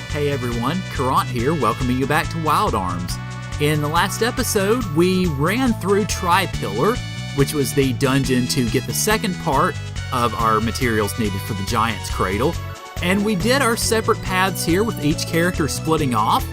Hey everyone, Caront here, welcoming you back to Wild Arms. In the last episode, we ran through Tri-Pillar, which was the dungeon to get the second part of our materials needed for the Giant's Cradle, and we did our separate paths here with each character splitting off.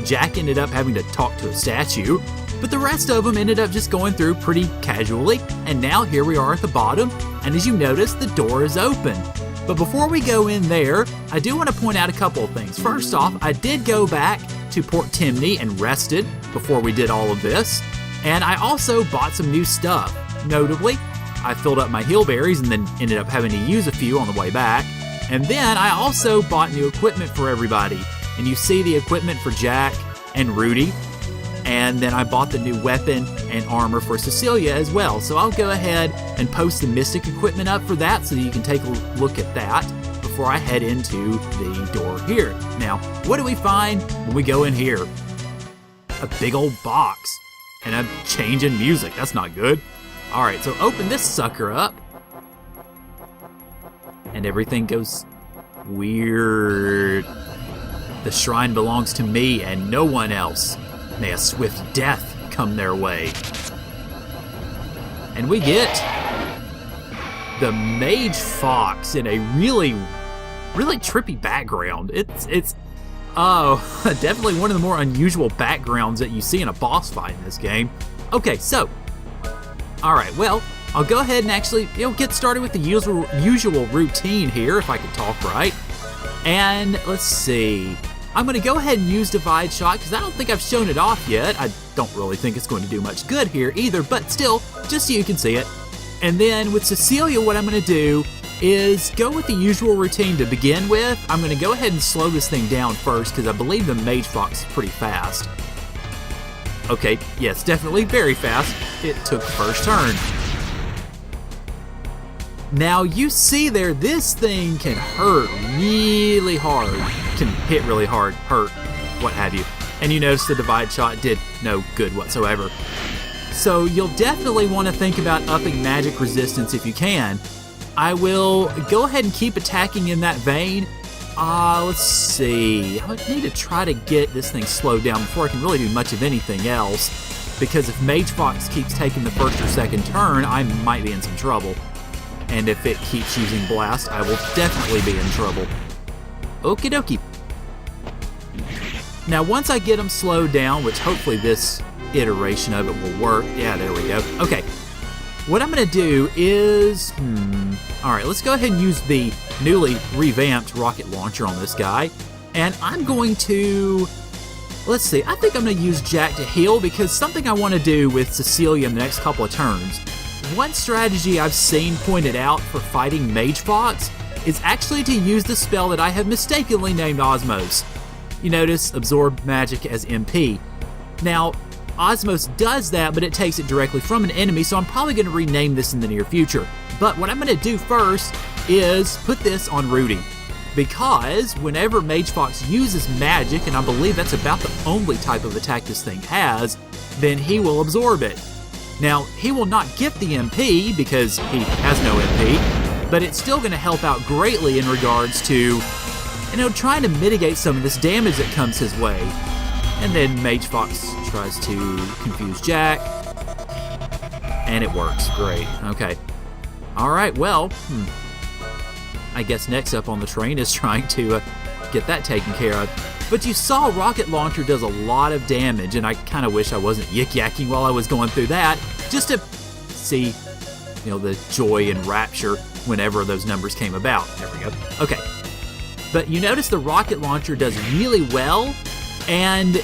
Jack ended up having to talk to a statue, but the rest of them ended up just going through pretty casually, and now here we are at the bottom, and as you notice, the door is open. But before we go in there, I do want to point out a couple of things. First off, I did go back to Port Timney and rested before we did all of this, and I also bought some new stuff. Notably, I filled up my heal berries and then ended up having to use a few on the way back. And then I also bought new equipment for everybody. And you see the equipment for Jack and Rudy. And then I bought the new weapon and armor for Cecilia as well. So I'll go ahead and post the Mystic equipment up for that so that you can take a look at that before I head into the door here. Now, what do we find when we go in here? A big old box and a change in music. That's not good. All right, so open this sucker up. And everything goes weird. The shrine belongs to me and no one else. May a swift death come their way. And we get the Mage Fox in a really trippy background. It's definitely one of the more unusual backgrounds that you see in a boss fight in this game. Okay, so, all right, well, I'll go ahead and actually get started with the usual routine here, if I can talk right. And let's see. I'm going to go ahead and use Divide Shot because I don't think I've shown it off yet. I don't really think it's going to do much good here either, but still, just so you can see it. And then with Cecilia, what I'm going to do is go with the usual routine to begin with. I'm going to go ahead and slow this thing down first because I believe the Mage Fox is pretty fast. Okay, yes, definitely very fast. It took the first turn. Now you see there, this thing can hurt really hard, can hit really hard, hurt, what have you. And you notice the Divide Shot did no good whatsoever. So you'll definitely want to think about upping magic resistance if you can. I will go ahead and keep attacking in that vein. Let's see, I need to try to get this thing slowed down before I can really do much of anything else. Because if Mage Fox keeps taking the first or second turn, I might be in some trouble. And if it keeps using Blast, I will definitely be in trouble. Okie dokie. Now once I get them slowed down, which hopefully this iteration of it will work. Yeah, there we go. Okay. What I'm going to do is... Alright, let's go ahead and use the newly revamped rocket launcher on this guy. And I'm going to... Let's see, I think I'm going to use Jack to heal because something I want to do with Cecilia in the next couple of turns. One strategy I've seen pointed out for fighting Mage Fox is actually to use the spell that I have mistakenly named Osmos. You notice, absorb magic as MP. Now, Osmos does that, but it takes it directly from an enemy, so I'm probably going to rename this in the near future. But what I'm going to do first is put this on Rudy. Because whenever Mage Fox uses magic, and I believe that's about the only type of attack this thing has, then he will absorb it. Now, he will not get the MP because he has no MP, but it's still going to help out greatly in regards to, trying to mitigate some of this damage that comes his way. And then Mage Fox tries to confuse Jack, and it works. Great. Okay. All right, well, I guess next up on the train is trying to get that taken care of. But you saw Rocket Launcher does a lot of damage, and I kind of wish I wasn't yik-yakking while I was going through that, just to see, the joy and rapture whenever those numbers came about. There we go. Okay. But you notice the Rocket Launcher does really well, and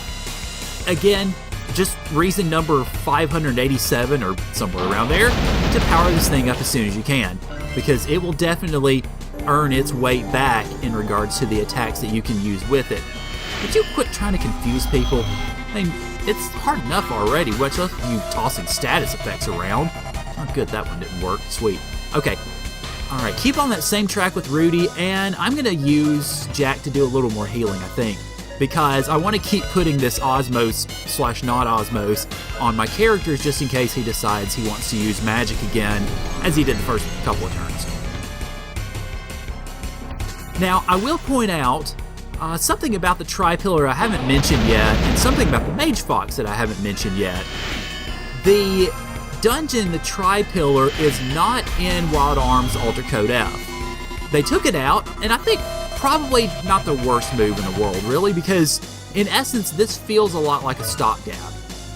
again, just reason number 587 or somewhere around there to power this thing up as soon as you can, because it will definitely earn its weight back in regards to the attacks that you can use with it. Would you quit trying to confuse people? I mean, it's hard enough already, much less you tossing status effects around. Oh good, that one didn't work. Sweet. Okay. Alright, keep on that same track with Rudy, and I'm going to use Jack to do a little more healing, I think. Because I want to keep putting this Osmos/not Osmos on my characters just in case he decides he wants to use magic again, as he did the first couple of turns. Now, I will point out something about the Tri-Pillar I haven't mentioned yet, and something about the Mage Fox that I haven't mentioned yet. The dungeon, the Tri-Pillar, is not in Wild Arms Alter Code F. They took it out, and I think probably not the worst move in the world, really, because in essence, this feels a lot like a stopgap.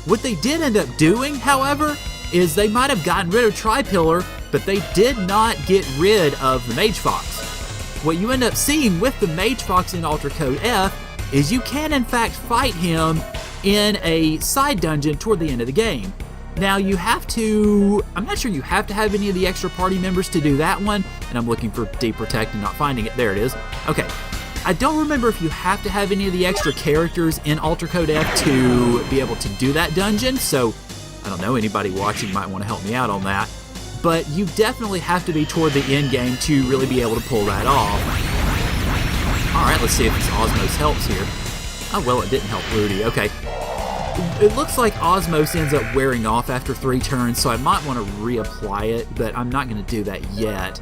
What they did end up doing, however, is they might have gotten rid of Tri-Pillar, but they did not get rid of the Mage Fox. What you end up seeing with the Mage Fox in Alter Code F is you can in fact fight him in a side dungeon toward the end of the game. Now you have to, I'm not sure you have to have any of the extra party members to do that one, and I'm looking for Deprotect and not finding it. There it is. Okay. I don't remember if you have to have any of the extra characters in Alter Code F to be able to do that dungeon, so I don't know, anybody watching might want to help me out on that. But you definitely have to be toward the end game to really be able to pull that off. Alright, let's see if this Osmos helps here. Oh, well, it didn't help Rudy. Okay. It looks like Osmos ends up wearing off after 3 turns, so I might want to reapply it, but I'm not going to do that yet,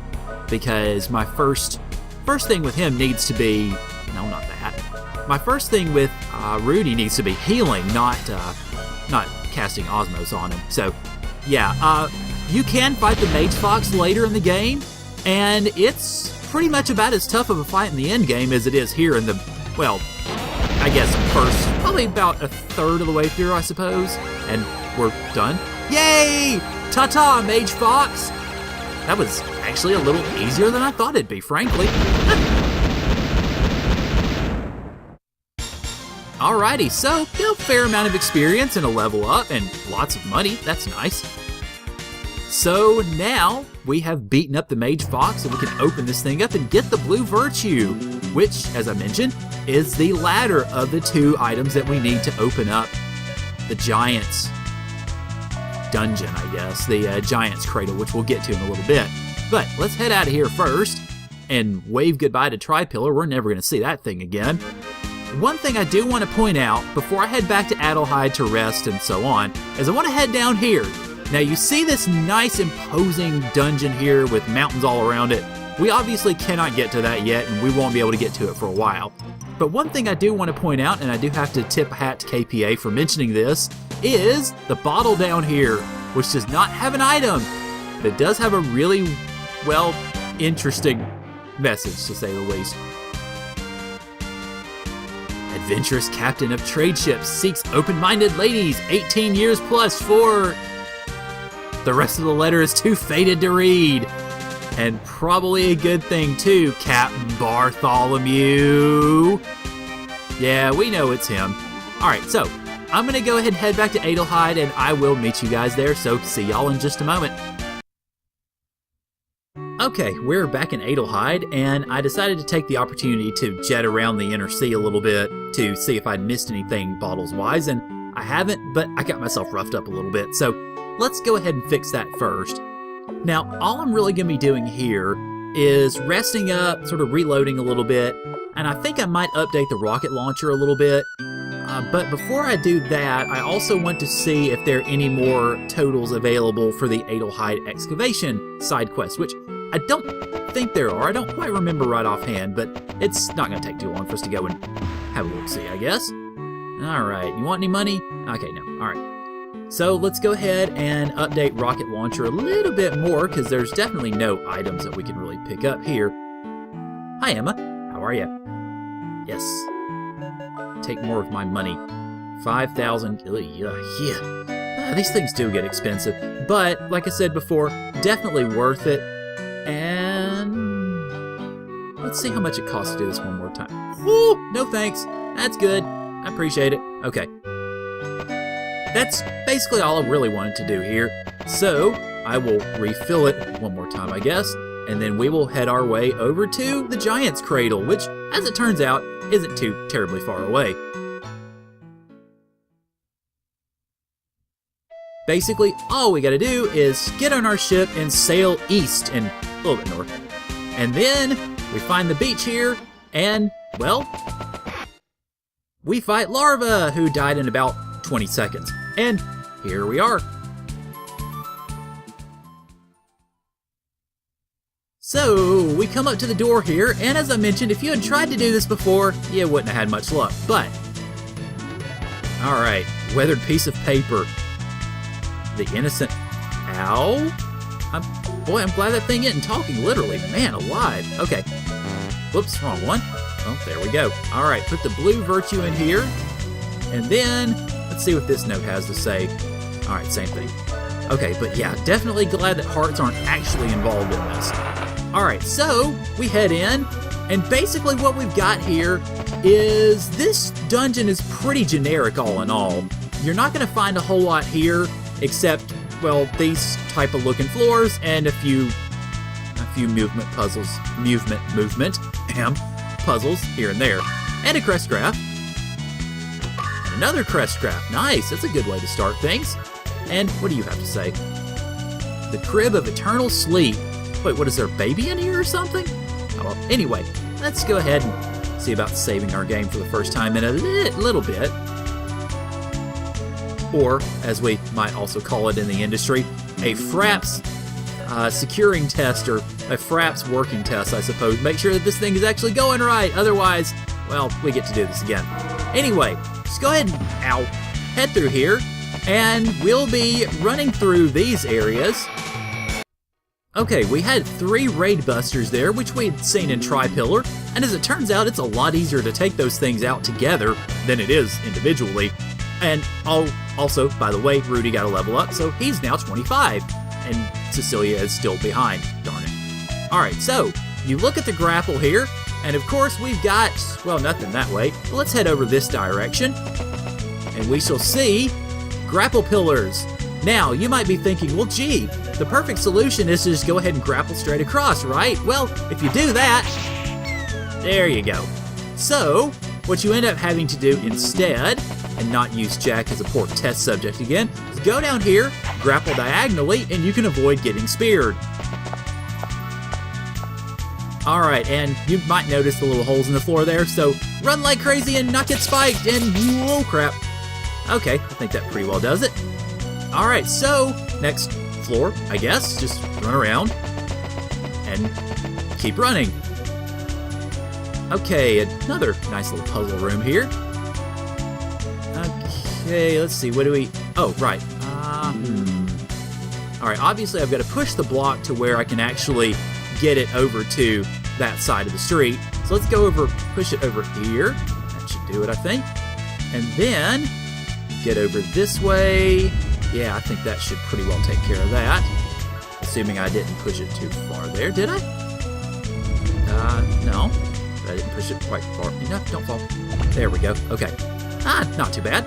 because my first thing with him needs to be... No, not that. My first thing with Rudy needs to be healing, not casting Osmos on him. So, yeah, you can fight the Mage Fox later in the game, and it's pretty much about as tough of a fight in the end game as it is here in the, well, I guess first, probably about a third of the way through, I suppose, and we're done. Yay! Ta-ta, Mage Fox! That was actually a little easier than I thought it'd be, frankly. Alrighty, so, a fair amount of experience and a level up and lots of money. That's nice. So now we have beaten up the Mage Fox, and we can open this thing up and get the Blue Virtue, which, as I mentioned, is the latter of the 2 items that we need to open up the Giant's dungeon, I guess, the Giant's Cradle, which we'll get to in a little bit. But let's head out of here first and wave goodbye to Tri-Pillar. We're never going to see that thing again. One thing I do want to point out before I head back to Adelheid to rest and so on is I want to head down here. Now you see this nice imposing dungeon here with mountains all around it. We obviously cannot get to that yet, and we won't be able to get to it for a while. But one thing I do want to point out, and I do have to tip a hat to KPA for mentioning this, is the bottle down here, which does not have an item, but it does have a really, well, interesting message, to say the least. Adventurous captain of trade ships seeks open-minded ladies, 18 years plus for... The rest of the letter is too faded to read. And probably a good thing too, Captain Bartholomew. Yeah, we know it's him. Alright, so I'm going to go ahead and head back to Adelheid, and I will meet you guys there, so see y'all in just a moment. Okay, we're back in Adelheid, and I decided to take the opportunity to jet around the inner sea a little bit to see if I'd missed anything bottles-wise, and I haven't, but I got myself roughed up a little bit, so let's go ahead and fix that first. Now, all I'm really going to be doing here is resting up, sort of reloading a little bit, and I think I might update the rocket launcher a little bit. But before I do that, I also want to see if there are any more totals available for the Adelheid excavation side quest, which I don't think there are. I don't quite remember right offhand, but it's not going to take too long for us to go and have a look-see, I guess. Alright, you want any money? Okay, no. Alright. So let's go ahead and update Rocket Launcher a little bit more, because there's definitely no items that we can really pick up here. Hi, Emma. How are you? Yes. Take more of my money. 5,000. Yeah. These things do get expensive. But, like I said before, definitely worth it. And let's see how much it costs to do this one more time. Ooh, no thanks. That's good. I appreciate it. Okay. That's basically all I really wanted to do here. So, I will refill it one more time, I guess, and then we will head our way over to the Giant's Cradle, which, as it turns out, isn't too terribly far away. Basically, all we gotta do is get on our ship and sail east and a little bit north. And then, we find the beach here, and, well, we fight Larva, who died in about 20 seconds. And here we are. So we come up to the door here, and as I mentioned, if you had tried to do this before, you wouldn't have had much luck, but... Alright, weathered piece of paper. The innocent... Ow? Boy, I'm glad that thing isn't talking literally. Man alive. Okay. Whoops, wrong one. Oh, there we go. Alright, put the blue virtue in here, and then, let's see what this note has to say. Alright, same thing. Okay, but yeah, definitely glad that hearts aren't actually involved in this. Alright, so we head in, and basically what we've got here is this dungeon is pretty generic all in all. You're not going to find a whole lot here, except, well, these type of looking floors and a few movement puzzles, puzzles here and there, and a crest graph, and another crest graph. Nice, that's a good way to start things. And what do you have to say? The Crib of Eternal Sleep. Wait, what is there, a baby in here or something? Oh, well, anyway, let's go ahead and see about saving our game for the first time in a little bit. Or, as we might also call it in the industry, a Fraps securing test, or a Fraps working test, I suppose. Make sure that this thing is actually going right. Otherwise, well, we get to do this again. Anyway, just go ahead and head through here, and we'll be running through these areas. Okay, we had 3 raid busters there, which we'd seen in Tri-Pillar, and as it turns out, it's a lot easier to take those things out together than it is individually. And also, by the way, Rudy got a level up, so he's now 25, and Cecilia is still behind, darn it. Alright, so, you look at the grapple here, and of course we've got, well, nothing that way, but let's head over this direction, and we shall see grapple pillars. Now, you might be thinking, well, gee, the perfect solution is to just go ahead and grapple straight across, right? Well, if you do that, there you go. So, what you end up having to do instead, and not use Jack as a poor test subject again, is go down here, grapple diagonally, and you can avoid getting speared. Alright, and you might notice the little holes in the floor there, so run like crazy and not get spiked, and whoa, crap. Okay, I think that pretty well does it. Alright, so, next floor, I guess, just run around, and keep running. Okay, another nice little puzzle room here. Okay, let's see, what do we... Oh, right. Alright, obviously I've got to push the block to where I can actually get it over to that side of the street. So let's go over, push it over here. That should do it, I think. And then, get over this way. Yeah, I think that should pretty well take care of that. Assuming I didn't push it too far there, did I? No. I didn't push it quite far. No, don't fall. There we go. Okay. Not too bad.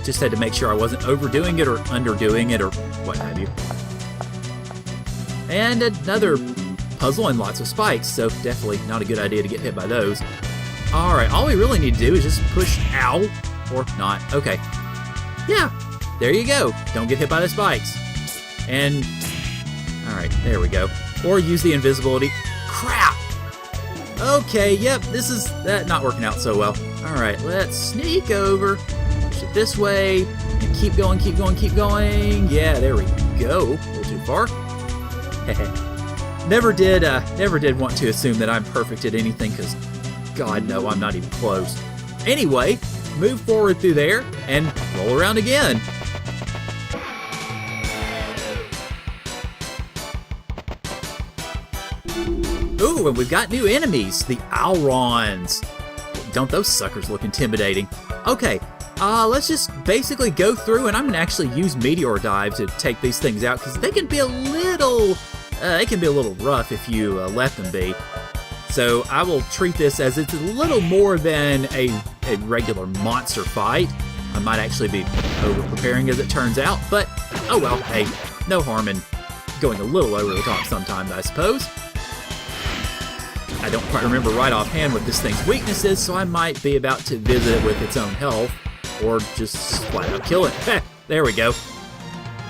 Just had to make sure I wasn't overdoing it or underdoing it or what have you. And another puzzle and lots of spikes, so definitely not a good idea to get hit by those. Alright, all we really need to do is just push ow, or not. Okay. Yeah, there you go. Don't get hit by the spikes. And, alright, there we go. Or use the invisibility. Crap! Okay, yep, this is not working out so well. Alright, let's sneak over, push it this way, and keep going, keep going, keep going. Yeah, there we go. A little too far. Never did want to assume that I'm perfect at anything, because God, no, I'm not even close. Anyway, move forward through there, and roll around again. Ooh, and we've got new enemies, the Alrons. Don't those suckers look intimidating? Okay, let's just basically go through, and I'm gonna actually use Meteor Dive to take these things out, because they can be a little rough if you let them be. So I will treat this as it's a little more than a regular monster fight. I might actually be over-preparing as it turns out, but oh well, hey, no harm in going a little over the top sometimes, I suppose. I don't quite remember right offhand what this thing's weakness is, so I might be about to visit it with its own health, or just flat out kill it. There we go.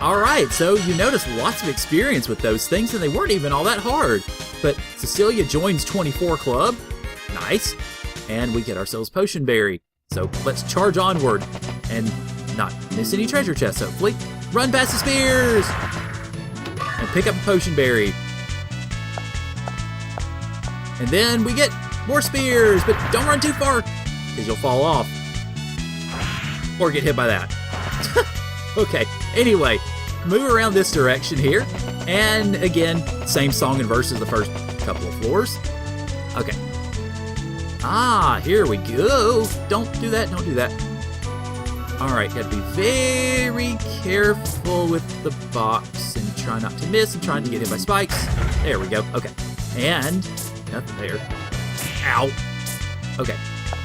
Alright, so you notice lots of experience with those things, and they weren't even all that hard. But Cecilia joins 24 Club. Nice. And we get ourselves Potion Berry. So let's charge onward, and not miss any treasure chests, hopefully. Run past the spears! And pick up a Potion Berry. And then we get more spears, but don't run too far, because you'll fall off. Or get hit by that. Okay, anyway, move around this direction here. And again, same song and verse as the first couple of floors. Okay. Ah, here we go. Don't do that, don't do that. Alright, gotta be very careful with the box and try not to miss. I'm trying to get hit by spikes. There we go. Okay. And nothing there. Ow. Okay.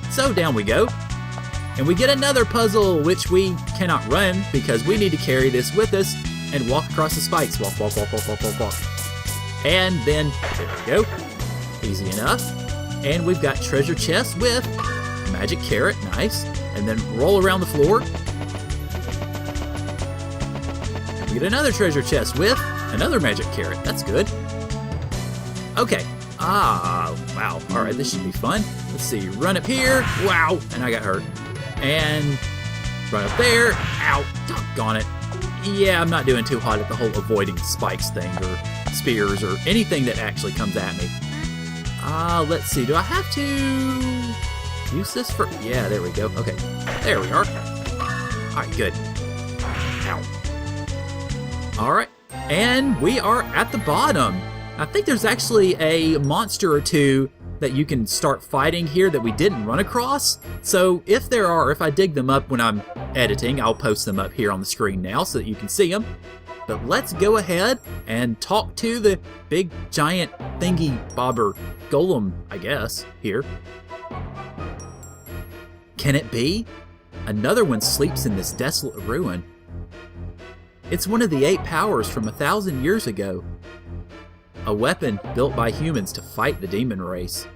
So down we go. And we get another puzzle, which we cannot run because we need to carry this with us and walk across the spikes. Walk, walk, walk, walk, walk, walk, walk. And then, there we go. Easy enough. And we've got treasure chests with magic carrot. Nice. And then roll around the floor. And we get another treasure chest with another magic carrot. That's good. Okay. Ah, wow. All right, this should be fun. Let's see. Run up here. Wow. And I got hurt. And run up there. Ow. Doggone it. Yeah, I'm not doing too hot at the whole avoiding spikes thing or spears or anything that actually comes at me. Let's see. Do I have to use this for... Yeah, there we go. Okay. There we are. All right, good. Ow. All right. And we are at the bottom. I think there's actually a monster or two that you can start fighting here that we didn't run across. So if there are, if I dig them up when I'm editing, I'll post them up here on the screen now so that you can see them. But let's go ahead and talk to the big giant thingy bobber golem, I guess, here. Can it be? Another one sleeps in this desolate ruin. It's one of the 8 powers from 1,000 years ago. A weapon built by humans to fight the demon race.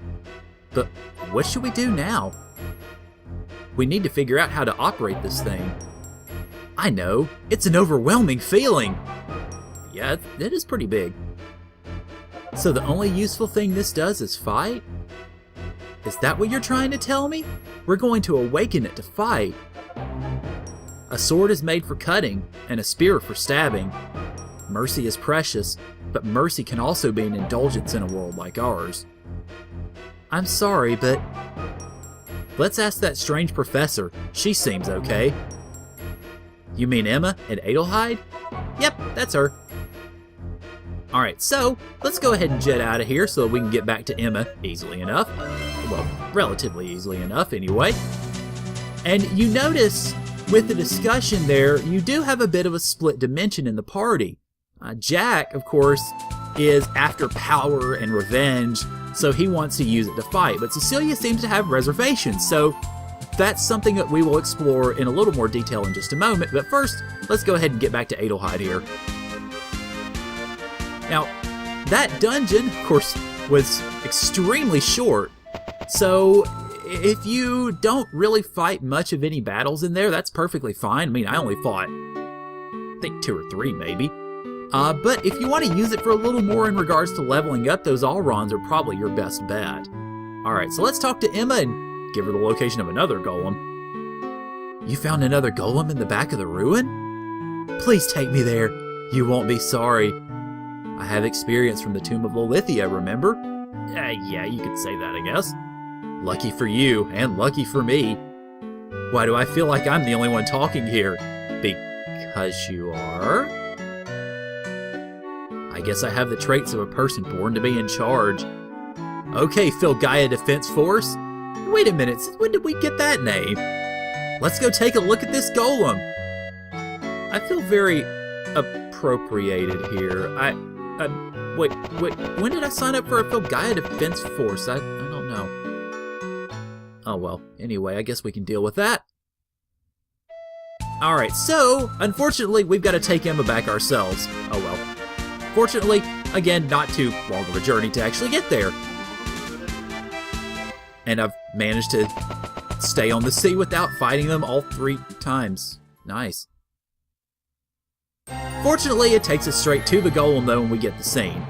But what should we do now? We need to figure out how to operate this thing. I know, it's an overwhelming feeling. Yeah, it is pretty big. So the only useful thing this does is fight? Is that what you're trying to tell me? We're going to awaken it to fight. A sword is made for cutting, and a spear for stabbing. Mercy is precious, but mercy can also be an indulgence in a world like ours. I'm sorry, but... Let's ask that strange professor. She seems okay. You mean Emma and Adelheid? Yep, that's her. Alright, so let's go ahead and jet out of here so that we can get back to Emma easily enough. Well, relatively easily enough anyway. And you notice with the discussion there, you do have a bit of a split dimension in the party. Jack, of course, is after power and revenge, so he wants to use it to fight. But Cecilia seems to have reservations, so that's something that we will explore in a little more detail in just a moment. But first, let's go ahead and get back to Adelheid here. Now, that dungeon, of course, was extremely short, so if you don't really fight much of any battles in there, that's perfectly fine. I mean, I only fought, I think, 2 or 3 maybe. But if you want to use it for a little more in regards to leveling up, those Allrons are probably your best bet. Alright, so let's talk to Emma and give her the location of another golem. You found another golem in the back of the ruin? Please take me there. You won't be sorry. I have experience from the Tomb of Lolithia, remember? Yeah, you could say that, I guess. Lucky for you, and lucky for me. Why do I feel like I'm the only one talking here? Because you are? I guess I have the traits of a person born to be in charge. Okay, Filgaia Defense Force. Wait a minute, since when did we get that name? Let's go take a look at this golem. I feel very appropriated here. Wait, when did I sign up for a Filgaia Defense Force? I don't know. Oh well, anyway, I guess we can deal with that. Alright, so, unfortunately, we've got to take Emma back ourselves. Oh well. Fortunately, again, not too long of a journey to actually get there. And I've managed to stay on the sea without fighting them all 3 times. Nice. Fortunately, it takes us straight to the golem, though, when we get the scene.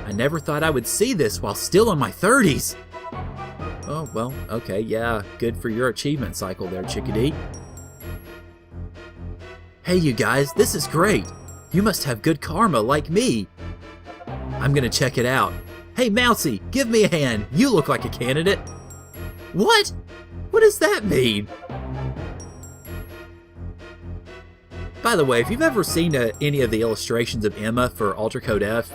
I never thought I would see this while still in my 30s. Oh, well, okay, yeah, good for your achievement cycle there, chickadee. Hey, you guys, this is great. You must have good karma like me. I'm gonna check it out. Hey, Mousy, give me a hand. You look like a candidate. What? What does that mean? By the way, if you've ever seen any of the illustrations of Emma for Ultra Code F,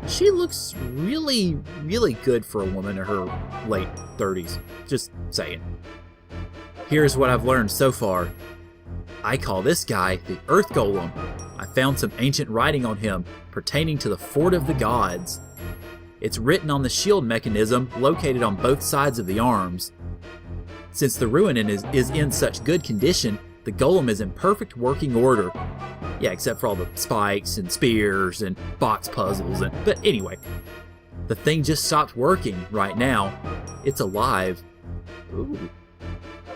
she looks really, really good for a woman in her late 30s. Just saying. Here's what I've learned so far. I call this guy the Earth Golem. I found some ancient writing on him pertaining to the Fort of the Gods. It's written on the shield mechanism located on both sides of the arms. Since the ruin is in such good condition, the golem is in perfect working order. Yeah, except for all the spikes and spears and box puzzles. But anyway, the thing just stopped working right now. It's alive. Ooh.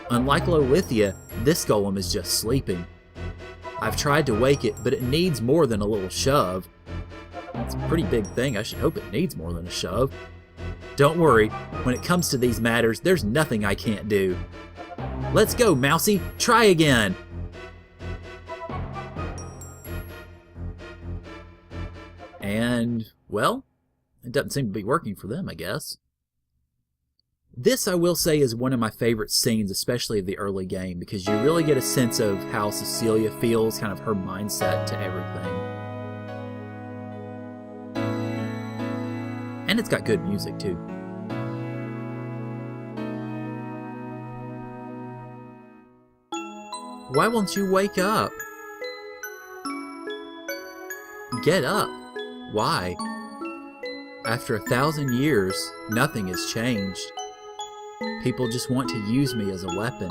Unlike Lolithia, this golem is just sleeping. I've tried to wake it, but it needs more than a little shove. It's a pretty big thing. I should hope it needs more than a shove. Don't worry, when it comes to these matters, there's nothing I can't do. Let's go, Mousy! Try again! And, well, it doesn't seem to be working for them, I guess. This, I will say, is one of my favorite scenes, especially of the early game, because you really get a sense of how Cecilia feels, kind of her mindset to everything. And it's got good music, too. Why won't you wake up? Get up. Why? After 1,000 years, nothing has changed. People just want to use me as a weapon.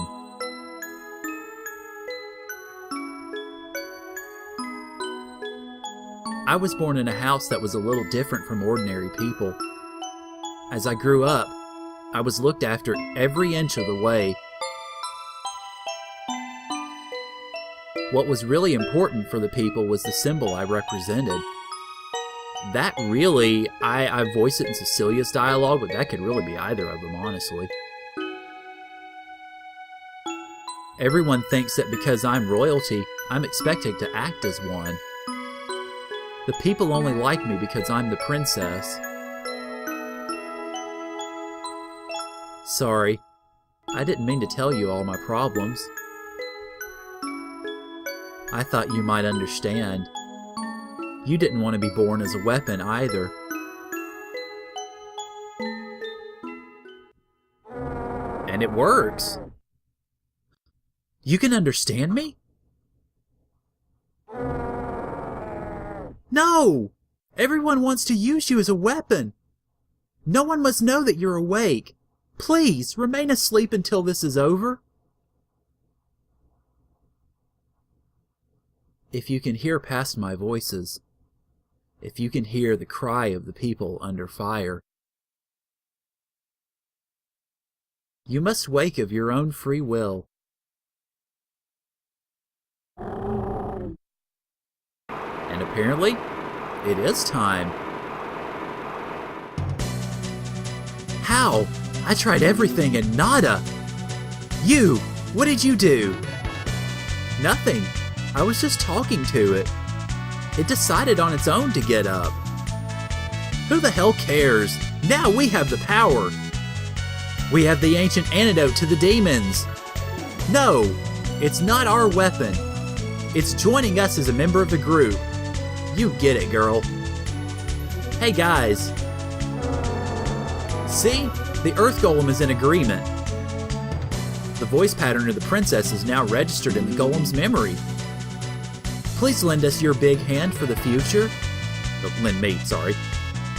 I was born in a house that was a little different from ordinary people. As I grew up, I was looked after every inch of the way. What was really important for the people was the symbol I represented. That really, I voice it in Cecilia's dialogue, but that could really be either of them, honestly. Everyone thinks that because I'm royalty, I'm expected to act as one. The people only like me because I'm the princess. Sorry, I didn't mean to tell you all my problems. I thought you might understand. You didn't want to be born as a weapon either. And it works. You can understand me? No! Everyone wants to use you as a weapon. No one must know that you're awake. Please, remain asleep until this is over. If you can hear past my voices, if you can hear the cry of the people under fire, you must wake of your own free will. And apparently, it is time. How? I tried everything and nada. You, what did you do? Nothing. I was just talking to it. It decided on its own to get up. Who the hell cares? Now we have the power. We have the ancient antidote to the demons. No, it's not our weapon. It's joining us as a member of the group. You get it, girl. Hey guys. See? The Earth Golem is in agreement. The voice pattern of the princess is now registered in the Golem's memory. Please lend us your big hand for the future. Oh, lend me, sorry.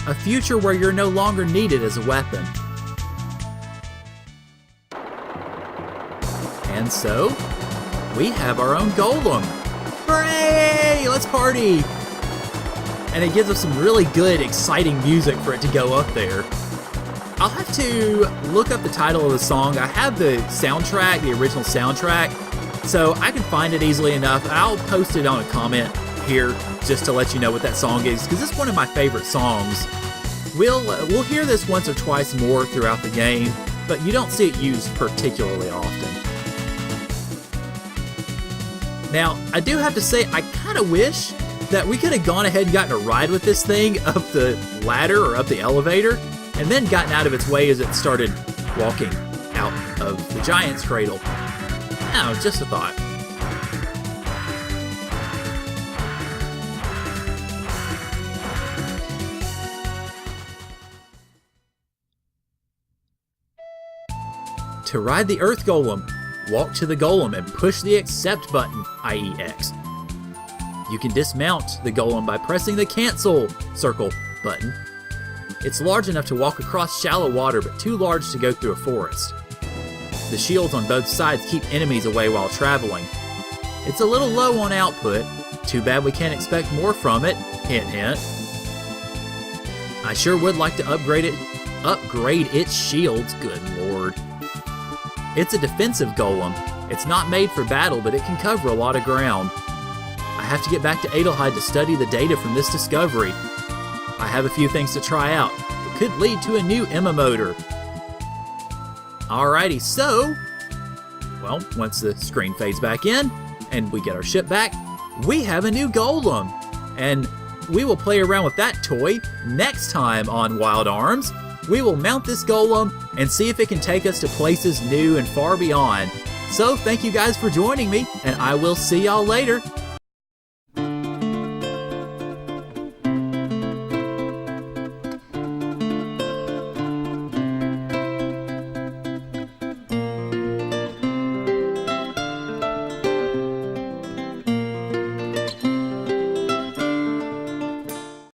A future where you're no longer needed as a weapon. And so, we have our own Golem. Hooray! Let's party! And it gives us some really good, exciting music for it to go up there. I'll have to look up the title of the song. I have the soundtrack, the original soundtrack, so I can find it easily enough. I'll post it on a comment here just to let you know what that song is, because it's one of my favorite songs. We'll hear this once or twice more throughout the game, but you don't see it used particularly often. Now, I do have to say, I kind of wish that we could have gone ahead and gotten a ride with this thing up the ladder or up the elevator, and then gotten out of its way as it started walking out of the giant's cradle. Oh, just a thought. To ride the Earth Golem, walk to the Golem and push the Accept button, i.e. X. You can dismount the Golem by pressing the Cancel circle button. It's large enough to walk across shallow water, but too large to go through a forest. The shields on both sides keep enemies away while traveling. It's a little low on output. Too bad we can't expect more from it. Hint, hint. I sure would like to upgrade its shields, good lord. It's a defensive golem. It's not made for battle, but it can cover a lot of ground. I have to get back to Adelheid to study the data from this discovery. I have a few things to try out. It could lead to a new Emma motor. Alrighty, so, well, once the screen fades back in and we get our ship back, we have a new golem. And we will play around with that toy next time on Wild Arms. We will mount this golem and see if it can take us to places new and far beyond. So thank you guys for joining me, and I will see y'all later.